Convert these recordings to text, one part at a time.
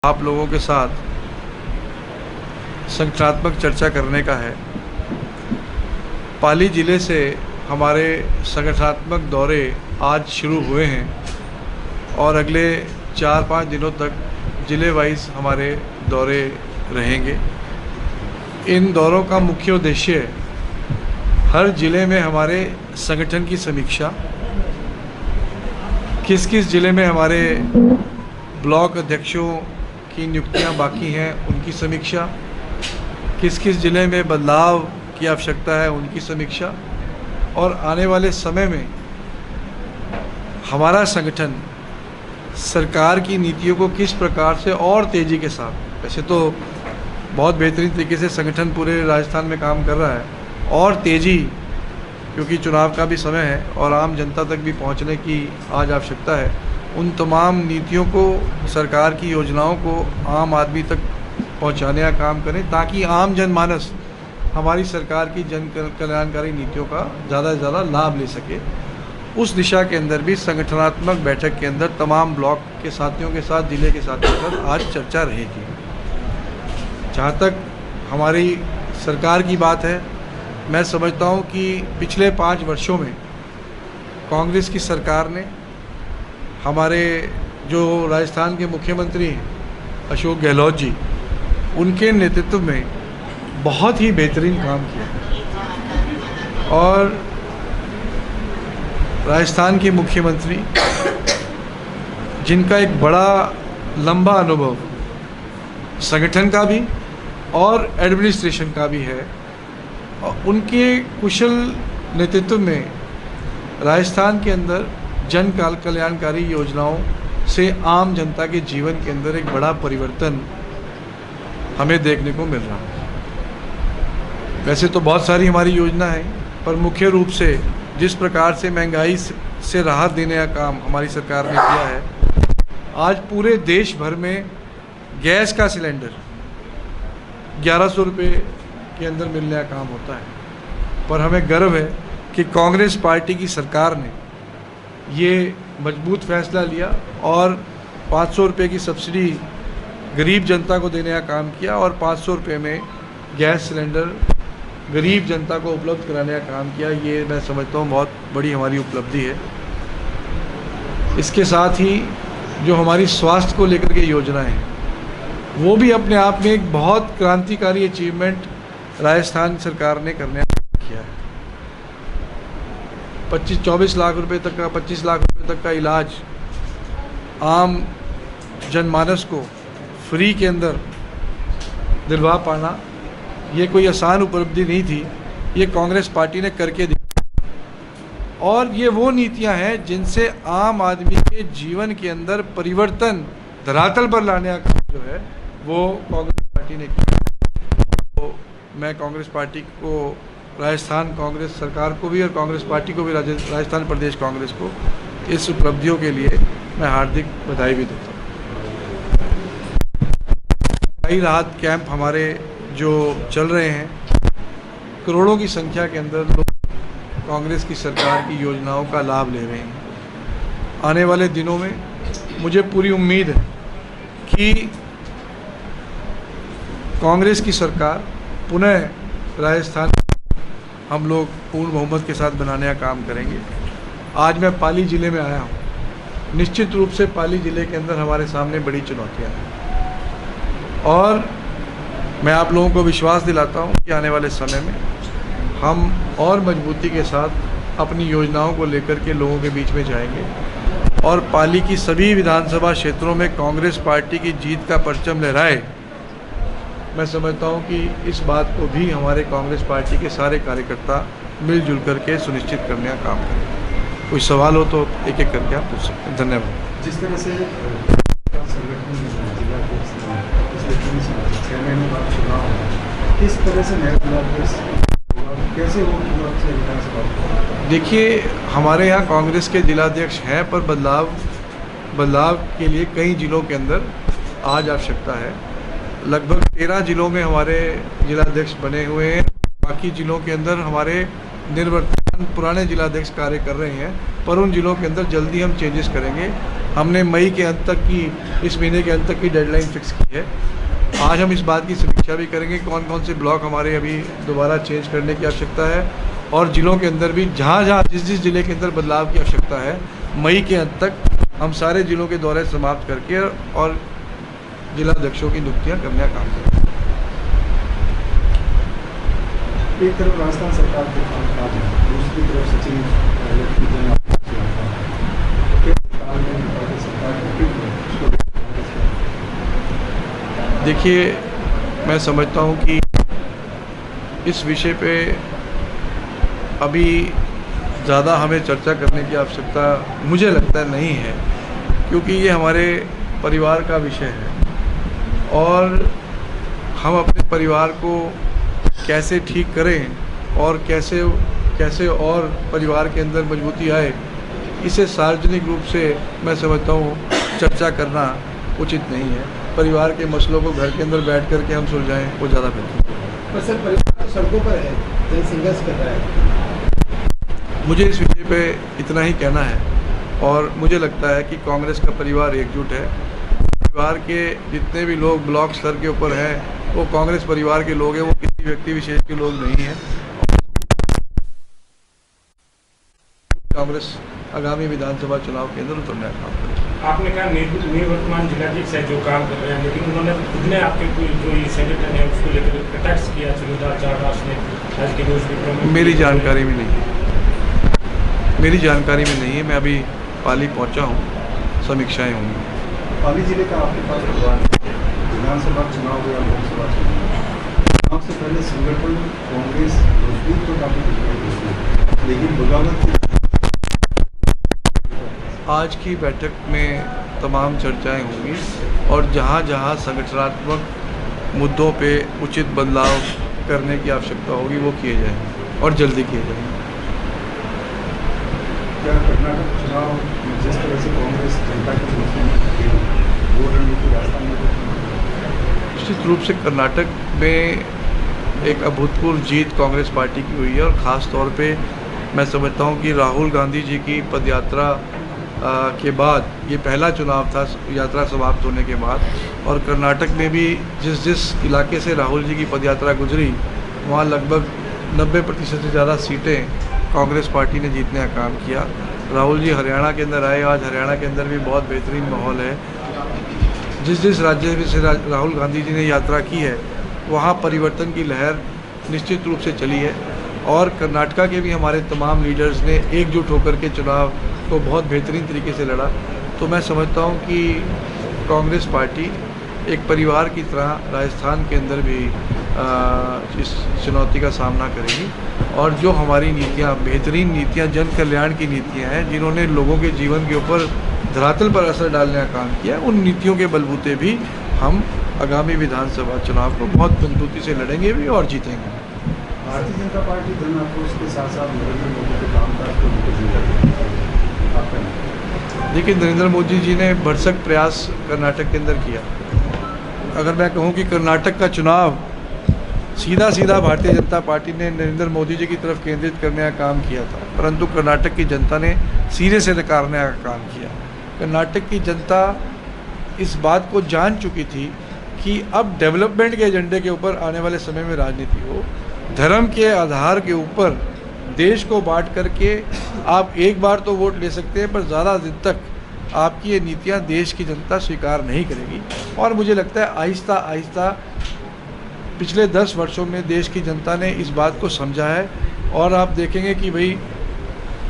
आप लोगों के साथ संगठनात्मक चर्चा करने का है। पाली ज़िले से हमारे संगठनात्मक दौरे आज शुरू हुए हैं और अगले 4-5 दिनों तक ज़िले वाइज हमारे दौरे रहेंगे। इन दौरों का मुख्य उद्देश्य हर ज़िले में हमारे संगठन की समीक्षा, किस किस ज़िले में हमारे ब्लॉक अध्यक्षों की नियुक्तियां बाकी हैं उनकी समीक्षा, किस किस ज़िले में बदलाव की आवश्यकता है उनकी समीक्षा, और आने वाले समय में हमारा संगठन सरकार की नीतियों को किस प्रकार से और तेज़ी के साथ, वैसे तो बहुत बेहतरीन तरीके से संगठन पूरे राजस्थान में काम कर रहा है, और तेज़ी क्योंकि चुनाव का भी समय है और आम जनता तक भी पहुंचने की आज आवश्यकता है, उन तमाम नीतियों को, सरकार की योजनाओं को आम आदमी तक पहुंचाने का काम करें ताकि आम जनमानस हमारी सरकार की जन कल्याणकारी नीतियों का ज़्यादा से ज़्यादा लाभ ले सके। उस दिशा के अंदर भी संगठनात्मक बैठक के अंदर तमाम ब्लॉक के साथियों के साथ, ज़िले के साथियों के साथ आज चर्चा रहेगी। जहाँ तक हमारी सरकार की बात है, मैं समझता हूँ कि पिछले 5 वर्षों में कांग्रेस की सरकार ने हमारे जो राजस्थान के मुख्यमंत्री हैं अशोक गहलोत जी, उनके नेतृत्व में बहुत ही बेहतरीन काम किया। और राजस्थान के मुख्यमंत्री जिनका एक बड़ा लंबा अनुभव संगठन का भी और एडमिनिस्ट्रेशन का भी है, और उनके कुशल नेतृत्व में राजस्थान के अंदर जन कल्याणकारी योजनाओं से आम जनता के जीवन के अंदर एक बड़ा परिवर्तन हमें देखने को मिल रहा है। वैसे तो बहुत सारी हमारी योजना है, पर मुख्य रूप से जिस प्रकार से महंगाई से राहत देने का काम हमारी सरकार ने किया है, आज पूरे देश भर में गैस का सिलेंडर 1100 रुपये के अंदर मिलने का काम होता है। पर हमें गर्व है कि कांग्रेस पार्टी की सरकार ने ये मजबूत फैसला लिया और 500 रुपये की सब्सिडी गरीब जनता को देने का काम किया, और 500 रुपये में गैस सिलेंडर गरीब जनता को उपलब्ध कराने का काम किया। ये मैं समझता हूँ बहुत बड़ी हमारी उपलब्धि है। इसके साथ ही जो हमारी स्वास्थ्य को लेकर के योजना है, वो भी अपने आप में एक बहुत क्रांतिकारी अचीवमेंट राजस्थान सरकार ने करने का किया है। 25 लाख रुपए तक का इलाज आम जनमानस को फ्री के अंदर दिलवा पाना, ये कोई आसान उपलब्धि नहीं थी, ये कांग्रेस पार्टी ने करके दी। और ये वो नीतियां हैं जिनसे आम आदमी के जीवन के अंदर परिवर्तन धरातल पर लाने का काम जो है वो कांग्रेस पार्टी ने किया। तो मैं कांग्रेस पार्टी को, राजस्थान कांग्रेस सरकार को भी और कांग्रेस पार्टी को भी, राजस्थान प्रदेश कांग्रेस को इस उपलब्धियों के लिए मैं हार्दिक बधाई भी देता हूँ। कई राहत कैंप हमारे जो चल रहे हैं, करोड़ों की संख्या के अंदर लोग कांग्रेस की सरकार की योजनाओं का लाभ ले रहे हैं। आने वाले दिनों में मुझे पूरी उम्मीद है कि कांग्रेस की सरकार पुनः राजस्थान हम लोग पूर्ण बहुमत के साथ बनाने का काम करेंगे। आज मैं पाली ज़िले में आया हूँ। निश्चित रूप से पाली ज़िले के अंदर हमारे सामने बड़ी चुनौतियाँ हैं, और मैं आप लोगों को विश्वास दिलाता हूँ कि आने वाले समय में हम और मजबूती के साथ अपनी योजनाओं को लेकर के लोगों के बीच में जाएंगे, और पाली की सभी विधानसभा क्षेत्रों में कांग्रेस पार्टी की जीत का परचम लहराए। मैं समझता हूं कि इस बात को भी हमारे कांग्रेस पार्टी के सारे कार्यकर्ता मिलजुल करके सुनिश्चित करने का काम करें। कोई सवाल हो तो एक एक करके आप पूछ सकते हैं। धन्यवाद। जिस तरह से किस तरह से कैसे देखिए, हमारे यहाँ कांग्रेस के जिलाध्यक्ष हैं, पर बदलाव के लिए कई जिलों के अंदर आज आवश्यकता है। लगभग 13 जिलों में हमारे जिलाध्यक्ष बने हुए हैं। बाकी जिलों के अंदर हमारे निर्वर्तमान पुराने जिलाध्यक्ष कार्य कर रहे हैं, पर उन जिलों के अंदर जल्दी हम चेंजेस करेंगे हमने मई के अंत तक की, इस महीने के अंत तक की डेडलाइन फिक्स की है। आज हम इस बात की समीक्षा भी करेंगे कौन कौन से ब्लॉक हमारे अभी दोबारा चेंज करने की आवश्यकता है, और ज़िलों के अंदर भी जहाँ जहाँ जिस जिस ज़िले के अंदर बदलाव की आवश्यकता है, मई के अंत तक हम सारे ज़िलों के दौरे समाप्त करके और जिलाध्यक्षों की नियुक्तियाँ करने का काम करेंगे। एक तरफ राजस्थान सरकार के कामकाज है, दूसरी तरफ सचिन पायलट की जन देखिए, मैं समझता हूँ कि इस विषय पे अभी ज़्यादा हमें चर्चा करने की आवश्यकता मुझे लगता नहीं है, क्योंकि ये हमारे परिवार का विषय है और हम अपने परिवार को कैसे ठीक करें और कैसे और परिवार के अंदर मजबूती आए, इसे सार्वजनिक रूप से मैं समझता हूँ चर्चा करना उचित नहीं है। परिवार के मसलों को घर के अंदर बैठ कर के हम सुलझाएं, वो ज़्यादा बेहतर है। पर सर, परिवार सड़कों पर है, जन संघर्ष कर रहा है। मुझे इस विषय पे इतना ही कहना है और मुझे लगता है कि कांग्रेस का परिवार एकजुट है। परिवार के जितने भी लोग ब्लॉक स्तर के ऊपर हैं वो कांग्रेस परिवार के लोग हैं, वो किसी व्यक्ति विशेष के लोग नहीं हैं। कांग्रेस आगामी विधानसभा चुनाव के अंदर उतरने का काम करेगी। आपने कहा निवर्तमान जिलाधीश है जो काम कर रहे हैं, लेकिन उन्होंने खुद ने आपके कोई जो ये संगठन है उसको लेकर कटाक्ष किया चारदास ने आज के न्यूज़पेपर में। मेरी जानकारी में नहीं है, मैं अभी पाली पहुंचा हूं, समीक्षाएं होंगी। पाली जिले का आपके पास विधानसभा चुनाव या लोकसभा चुनाव से पहले संगठन कांग्रेस मजबूत तो काफी, लेकिन बगावत आज की बैठक में तमाम चर्चाएं होंगी और जहां जहां संगठनात्मक मुद्दों पे उचित बदलाव करने की आवश्यकता होगी वो किए जाएंगे और जल्दी किए जाएंगे। क्या कर्नाटक चुनाव जिस तरह से कांग्रेस जनता की वोट रणनीति राजस्थान में निश्चित रूप से कर्नाटक में एक अभूतपूर्व जीत कांग्रेस पार्टी की हुई है और ख़ास तौर पे मैं समझता हूँ कि राहुल गांधी जी की पदयात्रा के बाद ये पहला चुनाव था यात्रा समाप्त होने के बाद, और कर्नाटक में भी जिस इलाके से राहुल जी की पदयात्रा गुजरी वहाँ लगभग 90% से ज़्यादा सीटें कांग्रेस पार्टी ने जीतने का काम किया। राहुल जी हरियाणा के अंदर आए, आज हरियाणा के अंदर भी बहुत बेहतरीन माहौल है। जिस राज्य में से राहुल गांधी जी ने यात्रा की है वहाँ परिवर्तन की लहर निश्चित रूप से चली है और कर्नाटका के भी हमारे तमाम लीडर्स ने एकजुट होकर के चुनाव को बहुत बेहतरीन तरीके से लड़ा। तो मैं समझता हूँ कि कांग्रेस पार्टी एक परिवार की तरह राजस्थान के अंदर भी इस चुनौती का सामना करेगी और जो हमारी नीतियाँ बेहतरीन नीतियाँ जन कल्याण की नीतियाँ हैं जिन्होंने लोगों के जीवन के ऊपर धरातल पर असर डालने का काम किया, उन नीतियों के बलबूते भी हम आगामी विधानसभा चुनाव को बहुत मजबूती से लड़ेंगे भी और जीतेंगे। भारतीय जनता पार्टी धन आक्रोश के साथ साथ नरेंद्र मोदी के कामकाज को देखिए, नरेंद्र मोदी जी ने भरसक प्रयास कर्नाटक के अंदर किया। अगर मैं कहूं कि कर्नाटक का चुनाव सीधा भारतीय जनता पार्टी ने नरेंद्र मोदी जी की तरफ केंद्रित करने का काम किया था, परंतु कर्नाटक की जनता ने सिरे से नकारने का काम किया। कर्नाटक की जनता इस बात को जान चुकी थी कि अब डेवलपमेंट के एजेंडे के ऊपर आने वाले समय में राजनीति हो, धर्म के आधार के ऊपर देश को बांट करके आप एक बार तो वोट ले सकते हैं पर ज़्यादा दिन तक आपकी ये नीतियाँ देश की जनता स्वीकार नहीं करेगी। और मुझे लगता है आहिस्ता आहिस्ता पिछले 10 वर्षों में देश की जनता ने इस बात को समझा है और आप देखेंगे कि भाई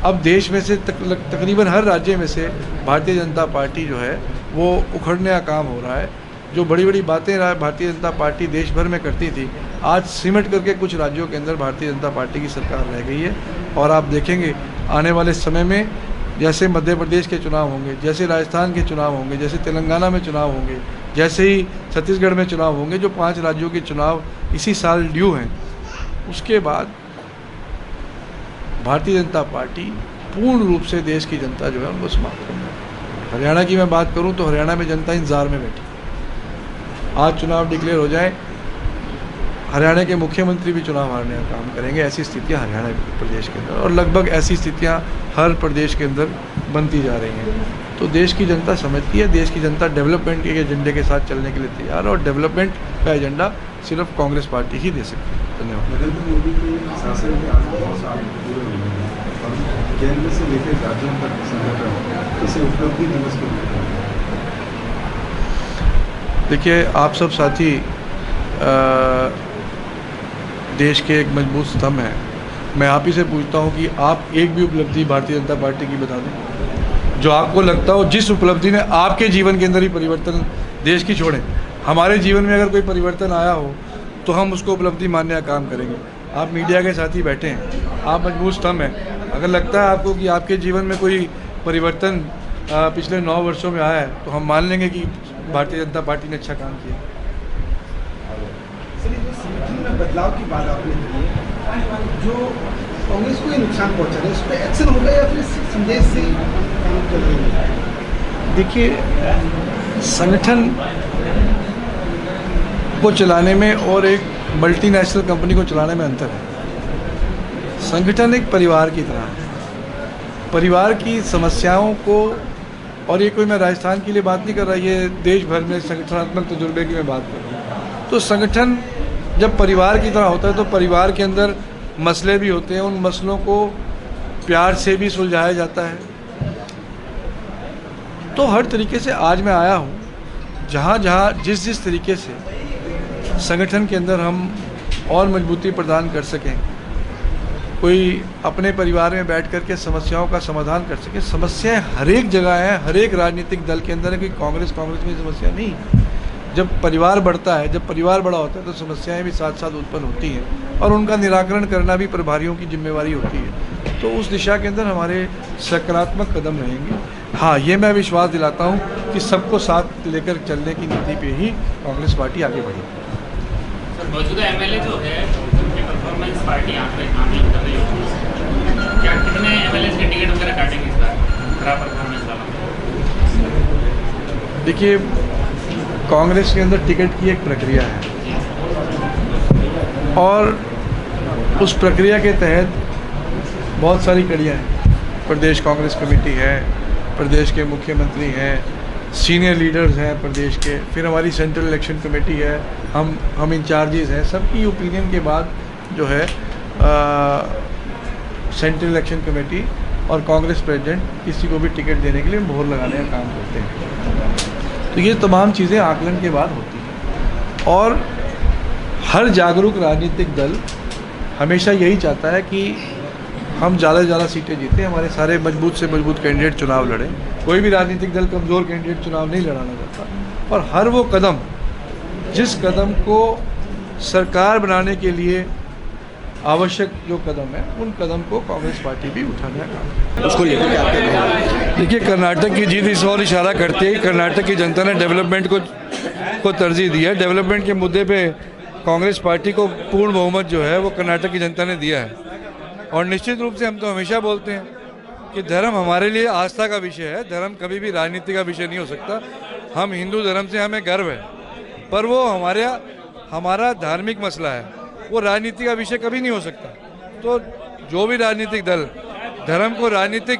अब देश में से तकरीबन हर राज्य में से भारतीय जनता पार्टी जो है वो उखड़ने का काम हो रहा है। जो बड़ी बड़ी बातें भारतीय जनता पार्टी देश भर में करती थी, आज सिमट करके कुछ राज्यों के अंदर भारतीय जनता पार्टी की सरकार रह गई है। और आप देखेंगे आने वाले समय में जैसे मध्य प्रदेश के चुनाव होंगे, जैसे राजस्थान के चुनाव होंगे, जैसे तेलंगाना में चुनाव होंगे, जैसे ही छत्तीसगढ़ में चुनाव होंगे, जो 5 राज्यों के चुनाव इसी साल ड्यू हैं, उसके बाद भारतीय जनता पार्टी पूर्ण रूप से देश की जनता जो है उनको समाप्त करना। हरियाणा की मैं बात करूं तो हरियाणा में जनता इंतजार में बैठी। आज चुनाव डिक्लेयर हो जाए, हरियाणा के मुख्यमंत्री भी चुनाव हारने का काम करेंगे। ऐसी स्थितियां हरियाणा प्रदेश के अंदर और लगभग ऐसी स्थितियां हर प्रदेश के अंदर बनती जा रही हैं। तो देश की जनता समझती है, देश की जनता डेवलपमेंट के एजेंडे के साथ चलने के लिए तैयार है और डेवलपमेंट का एजेंडा सिर्फ कांग्रेस पार्टी ही दे सकती है। धन्यवाद। नरेंद्र मोदी के शासन के आज बहुत साल पूरे हुए हैं और केंद्र से लेकर राज्यों तक संगठन इसे उपलब्धि दिवस के रूप में। देखिए, आप सब साथी देश के एक मजबूत स्तंभ हैं। मैं आप ही से पूछता हूं कि आप एक भी उपलब्धि भारतीय जनता पार्टी की बता दें जो आपको लगता हो, जिस उपलब्धि ने आपके जीवन के अंदर ही परिवर्तन, देश की छोड़ें, हमारे जीवन में अगर कोई परिवर्तन आया हो तो हम उसको उपलब्धि मानने का काम करेंगे। आप मीडिया के साथी बैठे हैं, आप मजबूत स्तंभ हैं। अगर लगता है आपको कि आपके जीवन में कोई परिवर्तन पिछले 9 वर्षों में आया है तो हम मान लेंगे कि भारतीय जनता पार्टी ने अच्छा काम किया। संगठन में बदलाव की बात आपने की है, जो कांग्रेस को ये नुकसान पहुंचा रहा है, उस पर एक्शन होगा या फिर संदेश से काम कर रही है? देखिए, संगठन को चलाने में और एक मल्टीनेशनल कंपनी को चलाने में अंतर है। संगठन एक परिवार की तरह है। परिवार की समस्याओं को, और ये कोई मैं राजस्थान के लिए बात नहीं कर रहा, ये देश भर में संगठनात्मक तजुर्बे की मैं बात कर रहा हूँ। तो संगठन जब परिवार की तरह होता है तो परिवार के अंदर मसले भी होते हैं, उन मसलों को प्यार से भी सुलझाया जाता है। तो हर तरीके से आज मैं आया हूँ, जहाँ जहाँ जिस तरीके से संगठन के अंदर हम और मजबूती प्रदान कर सकें, कोई अपने परिवार में बैठ कर के समस्याओं का समाधान कर सके। समस्याएं हर एक जगह हैं, हर एक राजनीतिक दल के अंदर है। कोई कांग्रेस में समस्या नहीं। जब परिवार बढ़ता है, जब परिवार बड़ा होता है तो समस्याएं भी साथ साथ उत्पन्न होती हैं और उनका निराकरण करना भी प्रभारियों की जिम्मेवारी होती है। तो उस दिशा के अंदर हमारे सकारात्मक कदम रहेंगे। हाँ, ये मैं विश्वास दिलाता हूँ कि सबको साथ लेकर चलने की नीति पे ही कांग्रेस पार्टी आगे बढ़ेगी। मौजूदा एमएलए जो है उनकी परफॉर्मेंस पार्टी आकलन कर रही है, क्या कितने एमएलए के टिकट वगैरह काटेंगे इस बार खराब परफॉर्मेंस वाला? देखिए, कांग्रेस के अंदर टिकट की एक प्रक्रिया है और उस प्रक्रिया के तहत बहुत सारी कड़ियाँ हैं। प्रदेश कांग्रेस कमेटी है, प्रदेश के मुख्यमंत्री हैं, सीनियर लीडर्स हैं प्रदेश के, फिर हमारी सेंट्रल इलेक्शन कमेटी है, हम इंचार्जेस हैं। सबकी ओपिनियन के बाद जो है सेंट्रल इलेक्शन कमेटी और कांग्रेस प्रेसिडेंट किसी को भी टिकट देने के लिए मोहर लगाने का काम करते हैं। तो ये तमाम चीज़ें आकलन के बाद होती हैं और हर जागरूक राजनीतिक दल हमेशा यही चाहता है कि हम ज़्यादा से ज़्यादा सीटें जीतें, हमारे सारे मजबूत से मजबूत कैंडिडेट चुनाव लड़ें। कोई भी राजनीतिक दल कमज़ोर कैंडिडेट चुनाव नहीं लड़ाना चाहता। और हर वो कदम, जिस कदम को सरकार बनाने के लिए आवश्यक जो कदम है, उन कदम को कांग्रेस पार्टी भी उठाने का काम है। उसको लेकर क्या कहते हैं? देखिए, कर्नाटक की जीत इस और इशारा करते ही कर्नाटक की जनता ने डेवलपमेंट को तरजीह दी है। डेवलपमेंट के मुद्दे पे कांग्रेस पार्टी को पूर्ण बहुमत जो है वो कर्नाटक की जनता ने दिया है। और निश्चित रूप से हम तो हमेशा बोलते हैं कि धर्म हमारे लिए आस्था का विषय है, धर्म कभी भी राजनीति का विषय नहीं हो सकता। हम हिंदू धर्म से हमें गर्व है, पर वो हमारा धार्मिक मसला है, वो राजनीति का विषय कभी नहीं हो सकता। तो जो भी राजनीतिक दल धर्म को राजनीतिक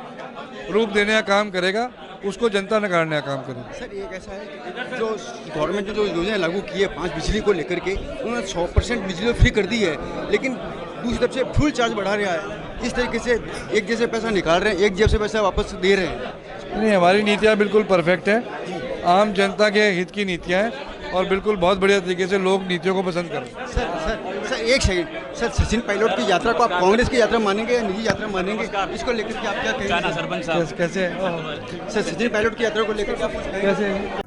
रूप देने का काम करेगा, उसको जनता नकारने का काम करेगी। सर, एक ऐसा है कि जो गवर्नमेंट ने जो योजना लागू की है 5 बिजली को लेकर के, उन्होंने 100% बिजली फ्री कर दी है, लेकिन दूसरी तरफ से फुल चार्ज बढ़ा रहा है। इस तरीके से एक जैसे पैसा निकाल रहे हैं, एक जेब से पैसा वापस दे रहे हैं। नहीं, हमारी नीतियाँ बिल्कुल परफेक्ट है, आम जनता के हित की नीतियाँ हैं और बिल्कुल बहुत बढ़िया तरीके से लोग नीतियों को पसंद कर रहे हैं। सर एक सेकंड, सर सचिन पायलट की यात्रा को आप कांग्रेस की यात्रा मानेंगे या निजी यात्रा मानेंगे? इसको लेकर के आप क्या कहेंगे? कैसे? सर सचिन पायलट की यात्रा को लेकर के आप कैसे?